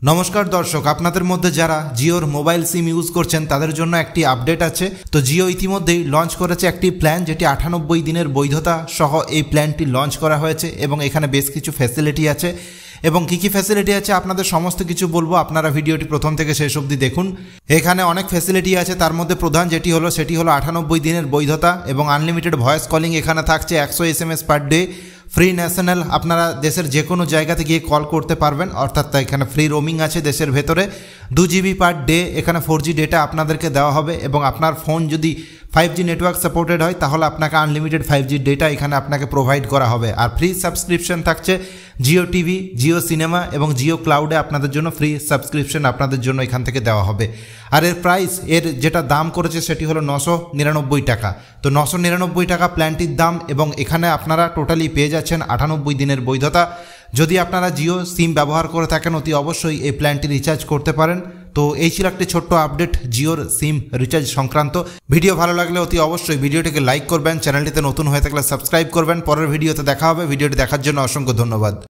নমস্কার দর্শক, আপনাদের মধ্যে যারা জিওর মোবাইল সিম ইউজ করছেন তাদের জন্য একটি আপডেট আছে। তো জিও ইতিমধ্যেই লঞ্চ করেছে একটি প্ল্যান যেটি 98 দিনের বৈধতা সহ এই প্ল্যানটি লঞ্চ করা হয়েছে এবং এখানে বেশ কিছু ফ্যাসিলিটি আছে এবং কী কী ফ্যাসিলিটি আছে আপনাদের সমস্ত কিছু বলবো। আপনারা ভিডিওটি প্রথম থেকে শেষ অবধি দেখুন। এখানে অনেক ফ্যাসিলিটি আছে, তার মধ্যে প্রধান যেটি হলো সেটি হলো 98 দিনের বৈধতা এবং আনলিমিটেড ভয়েস কলিং এখানে থাকছে, 100 SMS per day, free national, আপনারা দেশের যে কোনো জায়গাতে গিয়ে কল করতে পারবেন, অর্থাৎ এখানে ফ্রি রোমিং আছে দেশের ভেতরে, 2 GB পার ডে এখানে 4G ডেটা আপনাদেরকে দেওয়া হবে এবং আপনার ফোন যদি 5G নেটওয়ার্ক সাপোর্টেড হয় তাহলে আপনাকে আনলিমিটেড 5G ডেটা এখানে আপনাকে প্রোভাইড করা হবে। আর ফ্রি সাবস্ক্রিপশন থাকছে জিও টিভি, জিও সিনেমা এবং জিও ক্লাউডে আপনাদের জন্য ফ্রি সাবস্ক্রিপশন আপনাদের জন্য এখান থেকে দেওয়া হবে। আর এর প্রাইস, এর যেটা দাম করেছে সেটি হলো 999 টাকা। তো 999 টাকা প্ল্যানটির দাম এবং এখানে আপনারা টোটালি পেয়ে যাচ্ছেন 98 দিনের বৈধতা। যদি আপনারা জিও সিম ব্যবহার করে থাকেন অতি অবশ্যই এই প্ল্যানটি রিচার্জ করতে পারেন। তো এই ছিল একটি ছোট্ট আপডেট জিওর সিম রিচার্জ সংক্রান্ত। ভিডিও ভালো লাগলে অতি অবশ্যই ভিডিওটিকে লাইক করবেন, চ্যানেলটিতে নতুন হয়ে থাকলে সাবস্ক্রাইব করবেন। পরের ভিডিওতে দেখা হবে। ভিডিওটি দেখার জন্য অসংখ্য ধন্যবাদ।